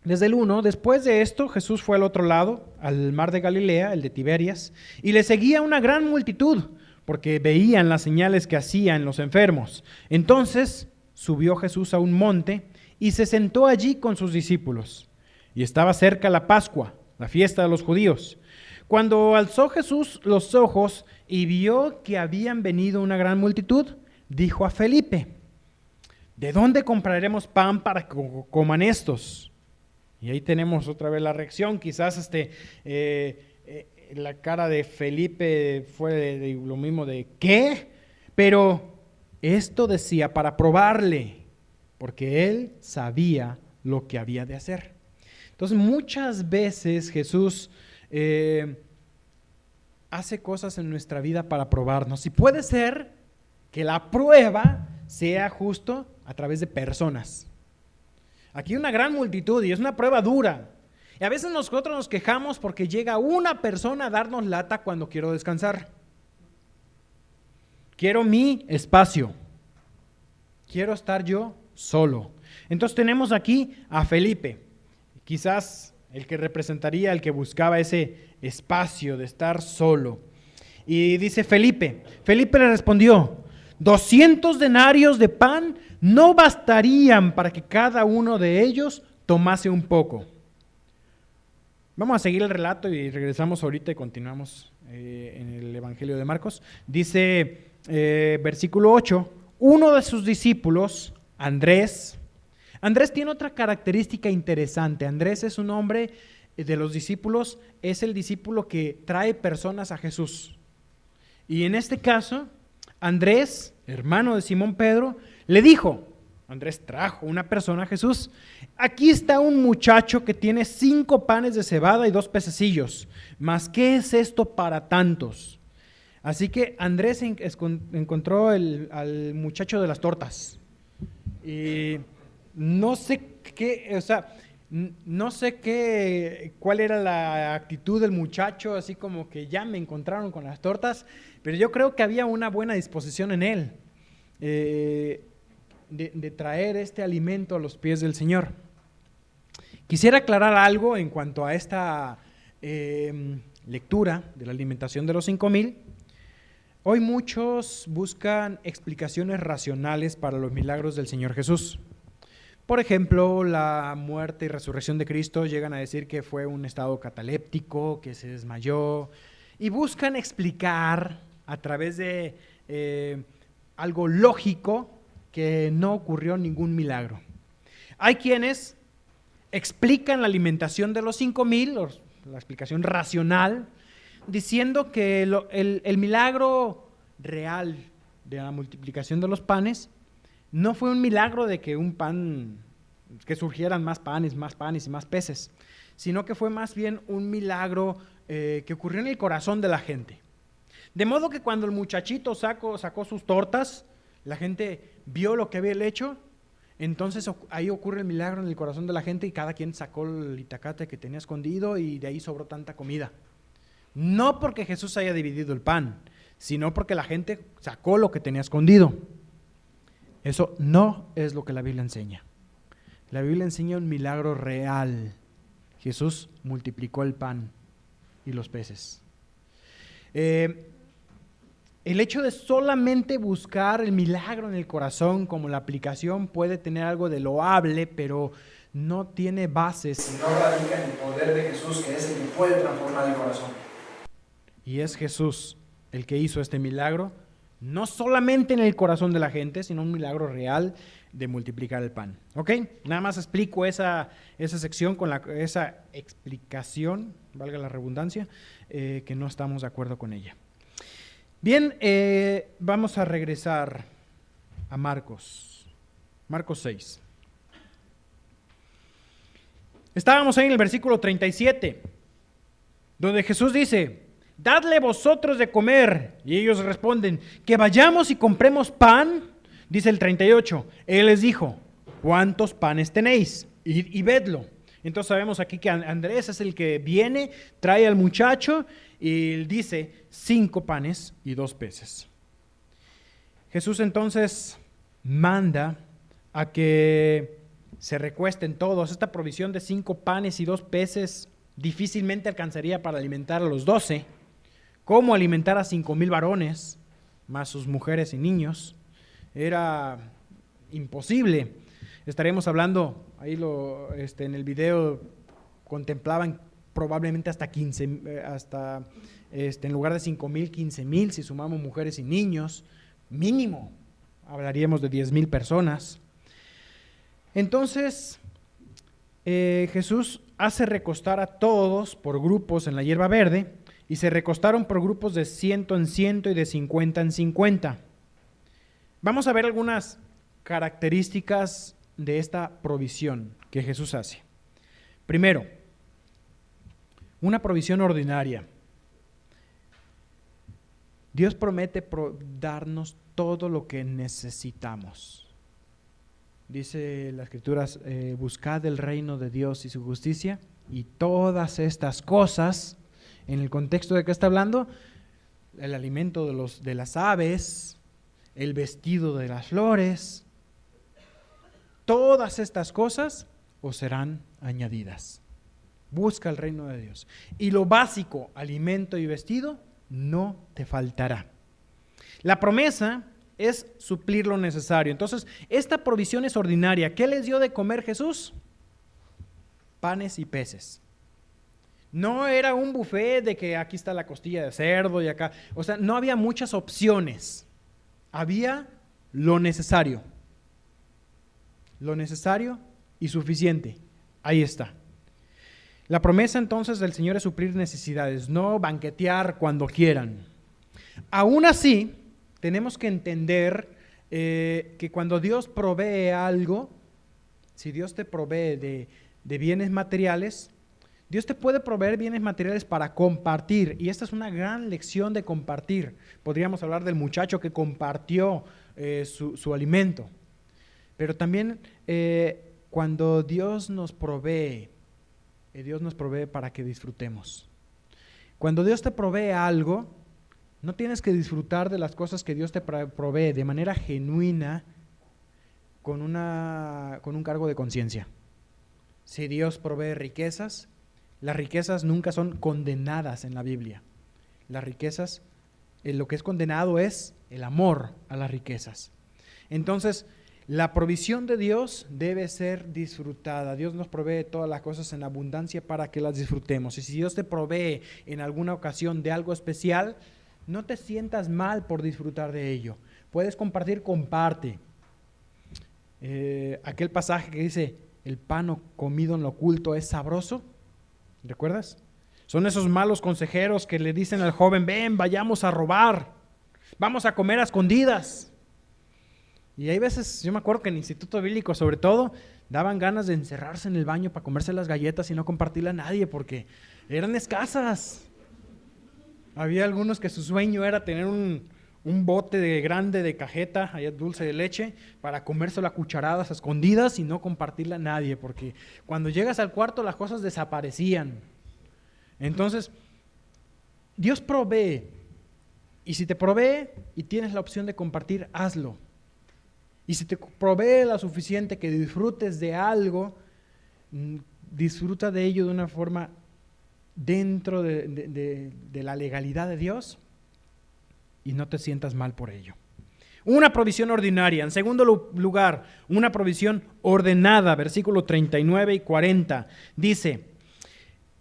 desde el 1, después de esto Jesús fue al otro lado, al mar de Galilea, el de Tiberias, y le seguía una gran multitud, porque veían las señales que hacían los enfermos. Entonces subió Jesús a un monte y se sentó allí con sus discípulos. Y estaba cerca la Pascua, la fiesta de los judíos. Cuando alzó Jesús los ojos y vio que habían venido una gran multitud, dijo a Felipe, ¿de dónde compraremos pan para que coman estos? Y ahí tenemos otra vez la reacción, quizás la cara de Felipe fue de lo mismo de ¿qué? Pero esto decía para probarle, porque él sabía lo que había de hacer. Entonces muchas veces Jesús hace cosas en nuestra vida para probarnos, y puede ser que la prueba sea justo a través de personas. Aquí hay una gran multitud y es una prueba dura. Y a veces nosotros nos quejamos porque llega una persona a darnos lata cuando quiero descansar. Quiero mi espacio. Quiero estar yo solo. Entonces tenemos aquí a Felipe, quizás el que representaría, el que buscaba ese espacio de estar solo. Y dice Felipe le respondió, 200 denarios de pan no bastarían para que cada uno de ellos tomase un poco. Vamos a seguir el relato y regresamos ahorita y continuamos en el Evangelio de Marcos. Dice versículo 8, uno de sus discípulos, Andrés tiene otra característica interesante. Andrés es un hombre de los discípulos es el discípulo que trae personas a Jesús. Y en este caso, Andrés, hermano de Simón Pedro, le dijo, Andrés trajo una persona a Jesús, aquí está un muchacho que tiene 5 panes de cebada y 2 pececillos, mas ¿qué es esto para tantos? Así que Andrés encontró al muchacho de las tortas. Y no sé cuál era la actitud del muchacho, así como que ya me encontraron con las tortas, pero yo creo que había una buena disposición en él de traer este alimento a los pies del Señor. Quisiera aclarar algo en cuanto a esta lectura de la alimentación de los 5,000. Hoy muchos buscan explicaciones racionales para los milagros del Señor Jesús. Por ejemplo, la muerte y resurrección de Cristo, llegan a decir que fue un estado cataléptico, que se desmayó, y buscan explicar a través de algo lógico que no ocurrió ningún milagro. Hay quienes explican la alimentación de los 5,000, la explicación racional, diciendo que el milagro real de la multiplicación de los panes no fue un milagro de que que surgieran más panes y más peces, sino que fue más bien un milagro que ocurrió en el corazón de la gente. De modo que cuando el muchachito sacó sus tortas, la gente vio lo que había hecho, entonces ahí ocurre el milagro en el corazón de la gente y cada quien sacó el itacate que tenía escondido y de ahí sobró tanta comida. No porque Jesús haya dividido el pan, sino porque la gente sacó lo que tenía escondido. Eso no es lo que la Biblia enseña. La Biblia enseña un milagro real. Jesús multiplicó el pan y los peces. El hecho de solamente buscar el milagro en el corazón como la aplicación puede tener algo de loable, pero no tiene bases. No radica en el poder de Jesús, que es el que puede transformar el corazón. Y es Jesús el que hizo este milagro, no solamente en el corazón de la gente, sino un milagro real de multiplicar el pan. ¿Ok? Nada más explico esa sección con esa explicación, valga la redundancia, que no estamos de acuerdo con ella. Bien, vamos a regresar a Marcos 6. Estábamos ahí en el versículo 37, donde Jesús dice, dadle vosotros de comer. Y ellos responden, que vayamos y compremos pan. Dice el 38, él les dijo, ¿cuántos panes tenéis? Y vedlo. Entonces sabemos aquí que Andrés es el que viene, trae al muchacho y dice 5 panes y 2 peces. Jesús entonces manda a que se recuesten todos. Esta provisión de 5 panes y 2 peces difícilmente alcanzaría para alimentar a los 12. ¿Cómo alimentar a 5,000 varones, más sus mujeres y niños? Era imposible. Estaremos hablando, ahí en el video contemplaban probablemente hasta 15, en lugar de 5,000, 15,000, si sumamos mujeres y niños, mínimo, hablaríamos de 10,000 personas. Entonces, Jesús hace recostar a todos por grupos en la hierba verde, y se recostaron por grupos de 100 en 100 y de 50 en 50. Vamos a ver algunas características de esta provisión que Jesús hace. Primero, una provisión ordinaria. Dios promete darnos todo lo que necesitamos. Dice las Escrituras, buscad el reino de Dios y su justicia, y todas estas cosas, en el contexto de qué está hablando, el alimento de las aves, el vestido de las flores, todas estas cosas os serán añadidas. Busca el reino de Dios. Y lo básico, alimento y vestido, no te faltará. La promesa es suplir lo necesario. Entonces, esta provisión es ordinaria. ¿Qué les dio de comer Jesús? Panes y peces. No era un buffet de que aquí está la costilla de cerdo y acá. O sea, no había muchas opciones. Había lo necesario. Lo necesario y suficiente. Ahí está. La promesa entonces del Señor es suplir necesidades, no banquetear cuando quieran. Aún así, tenemos que entender que cuando Dios provee algo, si Dios te provee de bienes materiales, Dios te puede proveer bienes materiales para compartir, y esta es una gran lección de compartir. Podríamos hablar del muchacho que compartió su alimento, pero también cuando Dios nos provee para que disfrutemos. Cuando Dios te provee algo, no tienes que disfrutar de las cosas que Dios te provee de manera genuina con un cargo de conciencia. Si Dios provee riquezas, las riquezas nunca son condenadas en la Biblia. Las riquezas, lo que es condenado es el amor a las riquezas. Entonces, la provisión de Dios debe ser disfrutada. Dios nos provee todas las cosas en abundancia para que las disfrutemos. Y si Dios te provee en alguna ocasión de algo especial, no te sientas mal por disfrutar de ello. Puedes compartir, comparte. Aquel pasaje que dice, el pan comido en lo oculto es sabroso. ¿Recuerdas? Son esos malos consejeros que le dicen al joven, ven, vayamos a robar, vamos a comer a escondidas. Y hay veces, yo me acuerdo que en el Instituto Bíblico sobre todo, daban ganas de encerrarse en el baño para comerse las galletas y no compartirle a nadie porque eran escasas. Había algunos que su sueño era tener un bote grande de cajeta, allá dulce de leche, para comérselo a cucharadas, a escondidas y no compartirla a nadie, porque cuando llegas al cuarto las cosas desaparecían. Entonces, Dios provee, y si te provee y tienes la opción de compartir, hazlo. Y si te provee lo suficiente que disfrutes de algo, disfruta de ello de una forma dentro de la legalidad de Dios, y no te sientas mal por ello. Una provisión ordinaria. En segundo lugar, una provisión ordenada. Versículo 39 y 40. Dice,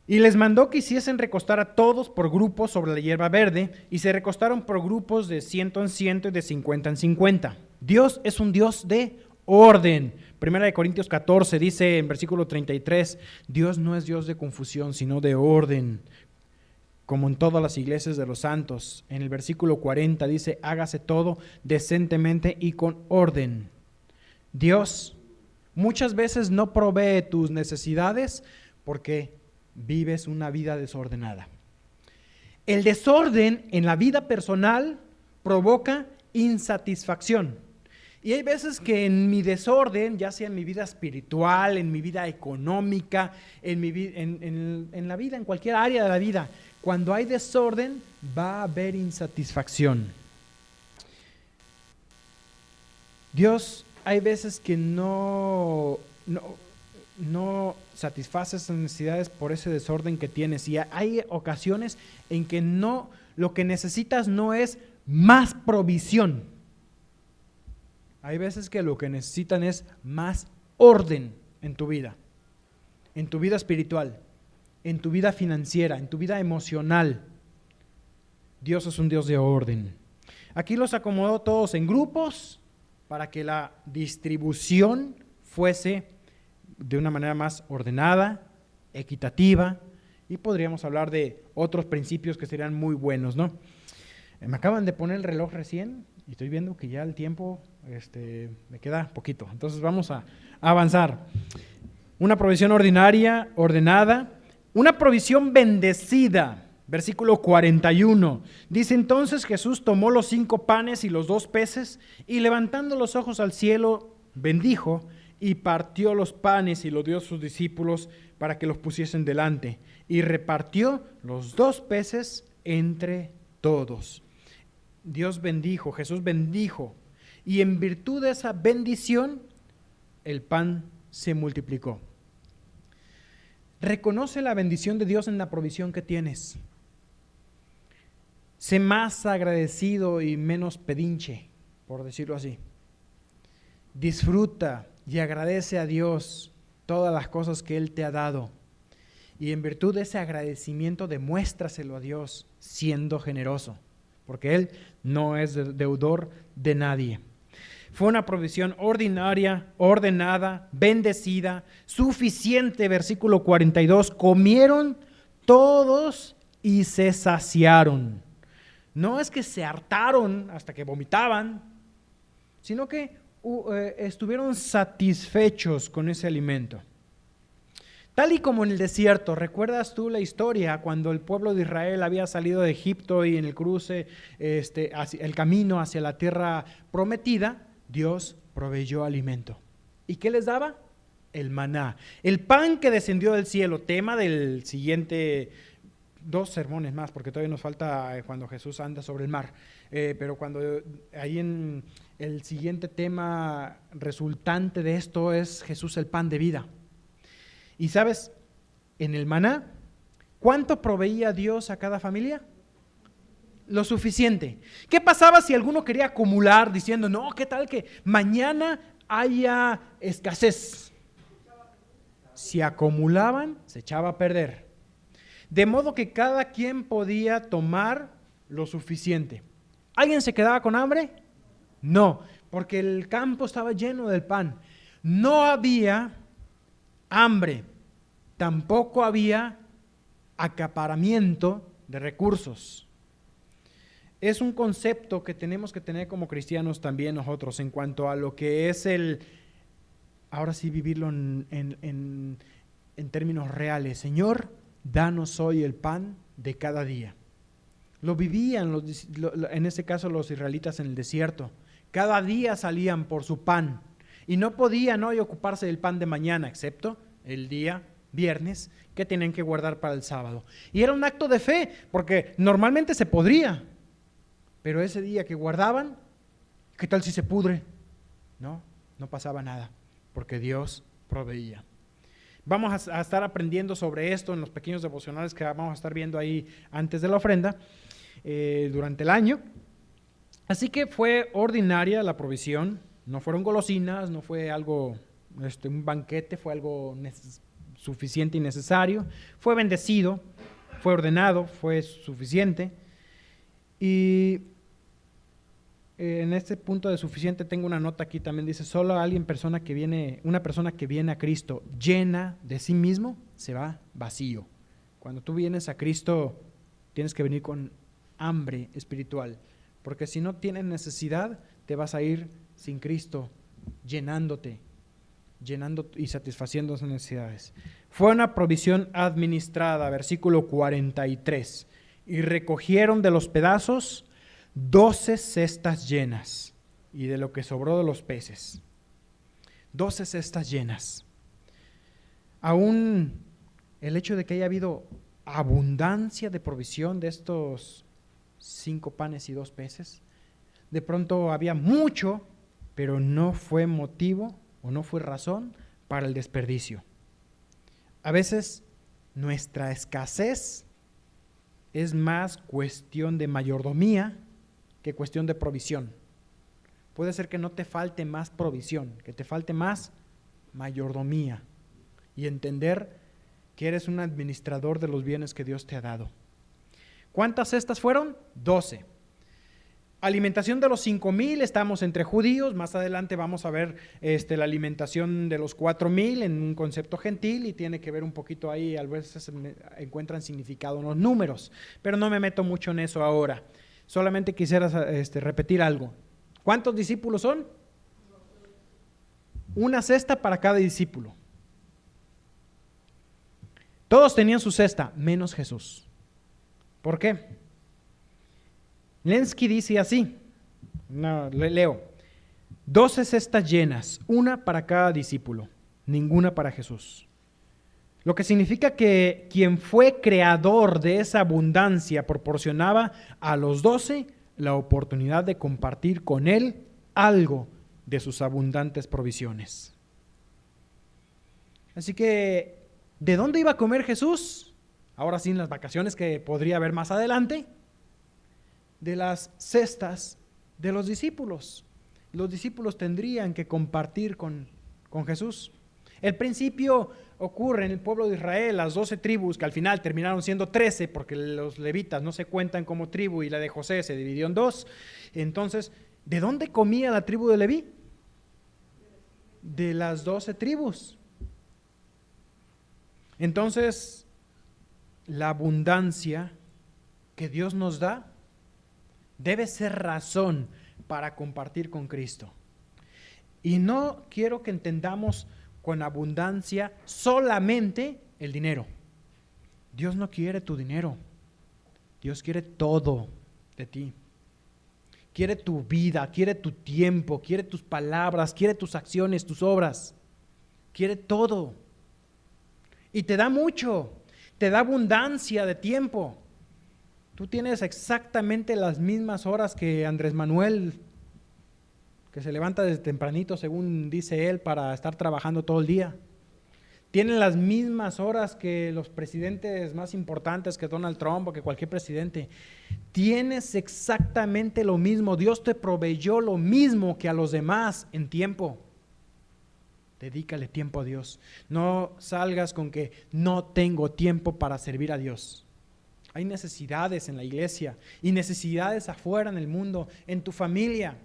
y les mandó que hiciesen recostar a todos por grupos sobre la hierba verde, y se recostaron por grupos de 100 en 100 y de 50 en 50. Dios es un Dios de orden. Primera de Corintios 14 dice en versículo 33, Dios no es Dios de confusión, sino de orden, como en todas las iglesias de los santos. En el versículo 40 dice, hágase todo decentemente y con orden. Dios muchas veces no provee tus necesidades porque vives una vida desordenada. El desorden en la vida personal provoca insatisfacción. Y hay veces que en mi desorden, ya sea en mi vida espiritual, en mi vida económica, en la vida, en cualquier área de la vida, cuando hay desorden, va a haber insatisfacción. Dios, hay veces que no satisface esas necesidades por ese desorden que tienes. Y hay ocasiones en que lo que necesitas no es más provisión. Hay veces que lo que necesitan es más orden en tu vida espiritual, en tu vida financiera, en tu vida emocional. Dios es un Dios de orden. Aquí los acomodó todos en grupos para que la distribución fuese de una manera más ordenada, equitativa, y podríamos hablar de otros principios que serían muy buenos, ¿no? Me acaban de poner el reloj recién y estoy viendo que ya el tiempo me queda poquito. Entonces vamos a avanzar. Una provisión ordinaria, ordenada, una provisión bendecida. Versículo 41. Dice, entonces Jesús tomó los 5 panes y los 2 peces y levantando los ojos al cielo, bendijo y partió los panes y los dio a sus discípulos para que los pusiesen delante. Y repartió los 2 peces entre todos. Dios bendijo, Jesús bendijo, y en virtud de esa bendición, el pan se multiplicó. Reconoce la bendición de Dios en la provisión que tienes. Sé más agradecido y menos pedinche, por decirlo así. Disfruta y agradece a Dios todas las cosas que Él te ha dado. Y en virtud de ese agradecimiento, demuéstraselo a Dios siendo generoso, porque Él no es deudor de nadie. Fue una provisión ordinaria, ordenada, bendecida, suficiente. Versículo 42, comieron todos y se saciaron. No es que se hartaron hasta que vomitaban, sino que estuvieron satisfechos con ese alimento. Tal y como en el desierto, ¿recuerdas tú la historia cuando el pueblo de Israel había salido de Egipto y en el cruce, hacia el camino hacia la tierra prometida? Dios proveyó alimento. ¿Y qué les daba? El maná, el pan que descendió del cielo, tema del siguiente 2 sermones más, porque todavía nos falta cuando Jesús anda sobre el mar, pero cuando ahí en el siguiente tema resultante de esto es Jesús el pan de vida. Y sabes, en el maná, ¿cuánto proveía Dios a cada familia? Lo suficiente. ¿Qué pasaba si alguno quería acumular diciendo, no, qué tal que mañana haya escasez? Si acumulaban, se echaba a perder. De modo que cada quien podía tomar lo suficiente. ¿Alguien se quedaba con hambre? No, porque el campo estaba lleno del pan. No había hambre, tampoco había acaparamiento de recursos. Es un concepto que tenemos que tener como cristianos también nosotros en cuanto a lo que es ahora sí vivirlo en términos reales. Señor, danos hoy el pan de cada día. Lo vivían en este caso los israelitas en el desierto. Cada día salían por su pan y no podían hoy ocuparse del pan de mañana, excepto el día viernes que tenían que guardar para el sábado. Y era un acto de fe, porque normalmente se podría, pero ese día que guardaban, ¿qué tal si se pudre? No pasaba nada, porque Dios proveía. Vamos a estar aprendiendo sobre esto en los pequeños devocionales que vamos a estar viendo ahí antes de la ofrenda durante el año. Así que fue ordinaria la provisión, no fueron golosinas, no fue algo, un banquete, fue algo suficiente y necesario. Fue bendecido, fue ordenado, fue suficiente. Y en este punto de suficiente tengo una nota aquí también, dice, solo una persona que viene a Cristo llena de sí mismo, se va vacío. Cuando tú vienes a Cristo, tienes que venir con hambre espiritual, porque si no tienes necesidad, te vas a ir sin Cristo, llenando y satisfaciendo esas necesidades. Fue una provisión administrada, versículo 43, y recogieron de los pedazos 12 cestas llenas, y de lo que sobró de los peces. 12 cestas llenas. Aún el hecho de que haya habido abundancia de provisión de estos 5 panes y 2 peces, de pronto había mucho, pero no fue motivo o no fue razón para el desperdicio. A veces nuestra escasez es más cuestión de mayordomía que cuestión de provisión. Puede ser que no te falte más provisión, que te falte más mayordomía y entender que eres un administrador de los bienes que Dios te ha dado. ¿Cuántas cestas fueron? 12. Alimentación de los 5,000, estamos entre judíos. Más adelante vamos a ver la alimentación de los 4,000 en un concepto gentil y tiene que ver un poquito ahí, a veces encuentran significado en los números, pero no me meto mucho en eso ahora. Solamente quisiera repetir algo. ¿Cuántos discípulos son? Una cesta para cada discípulo. Todos tenían su cesta, menos Jesús. ¿Por qué? Lenski dice así, leo, 12 cestas llenas, una para cada discípulo, ninguna para Jesús. Lo que significa que quien fue creador de esa abundancia proporcionaba a los 12 la oportunidad de compartir con él algo de sus abundantes provisiones. Así que, ¿de dónde iba a comer Jesús? Ahora sí, en las vacaciones que podría haber más adelante, de las cestas de los discípulos. Los discípulos tendrían que compartir con Jesús. El principio ocurre en el pueblo de Israel, las 12 tribus que al final terminaron siendo 13 porque los levitas no se cuentan como tribu y la de José se dividió en 2. Entonces, ¿de dónde comía la tribu de Leví? de las 12 tribus. Entonces, la abundancia que Dios nos da debe ser razón para compartir con Cristo. Y no quiero que entendamos con abundancia solamente el dinero. Dios no quiere tu dinero. Dios quiere todo de ti. Quiere tu vida, quiere tu tiempo, quiere tus palabras, quiere tus acciones, tus obras. Quiere todo. Y te da mucho, te da abundancia de tiempo. Tú tienes exactamente las mismas horas que Andrés Manuel, que se levanta desde tempranito, según dice él, para estar trabajando todo el día. Tienen las mismas horas que los presidentes más importantes, que Donald Trump o que cualquier presidente. Tienes exactamente lo mismo. Dios te proveyó lo mismo que a los demás en tiempo. Dedícale tiempo a Dios. No salgas con que no tengo tiempo para servir a Dios. Hay necesidades en la iglesia y necesidades afuera en el mundo, en tu familia.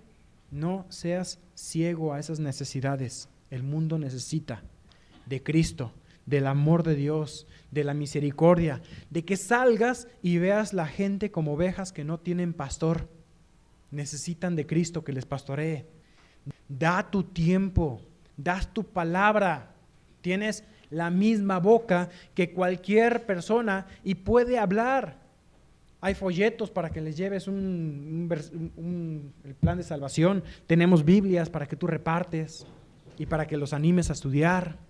No seas ciego a esas necesidades. El mundo necesita de Cristo, del amor de Dios, de la misericordia, de que salgas y veas la gente como ovejas que no tienen pastor. Necesitan de Cristo que les pastoree. Da tu tiempo, das tu palabra. Tienes la misma boca que cualquier persona y puede hablar. Hay folletos para que les lleves el plan de salvación. Tenemos Biblias para que tú repartes y para que los animes a estudiar.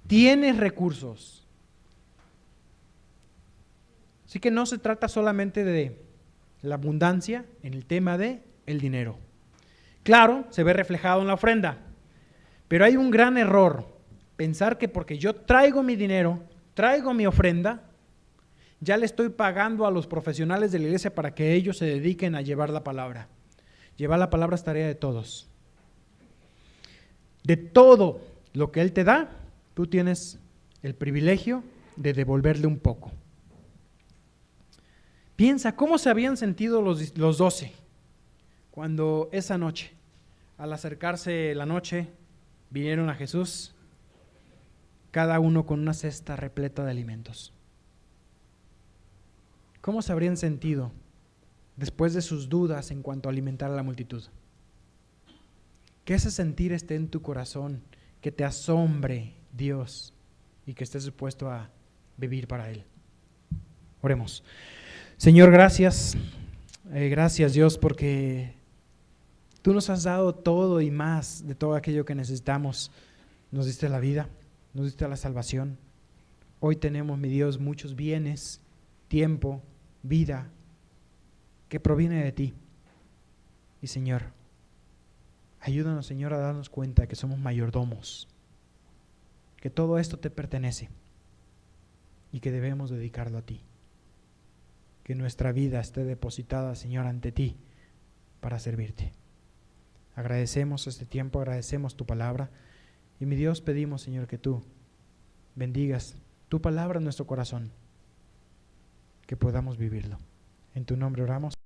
Tienes recursos. Así que no se trata solamente de la abundancia en el tema de el dinero. Claro, se ve reflejado en la ofrenda, pero hay un gran error, pensar que porque yo traigo mi dinero, traigo mi ofrenda, ya le estoy pagando a los profesionales de la iglesia para que ellos se dediquen a llevar la palabra. Llevar la palabra es tarea de todos. De todo lo que Él te da, tú tienes el privilegio de devolverle un poco. Piensa, ¿cómo se habían sentido los 12 cuando esa noche, al acercarse la noche, vinieron a Jesús, cada uno con una cesta repleta de alimentos? ¿Cómo se habrían sentido después de sus dudas en cuanto a alimentar a la multitud? Que ese sentir esté en tu corazón, que te asombre Dios y que estés dispuesto a vivir para Él. Oremos. Señor, gracias. Gracias, Dios, porque tú nos has dado todo y más de todo aquello que necesitamos. Nos diste la vida, nos diste la salvación. Hoy tenemos, mi Dios, muchos bienes, tiempo, vida, que proviene de ti. Y Señor, ayúdanos, Señor, a darnos cuenta que somos mayordomos, que todo esto te pertenece y que debemos dedicarlo a ti. Que nuestra vida esté depositada, Señor, ante ti para servirte. Agradecemos este tiempo, agradecemos tu palabra y, mi Dios, pedimos, Señor, que tú bendigas tu palabra en nuestro corazón, que podamos vivirlo. En tu nombre oramos.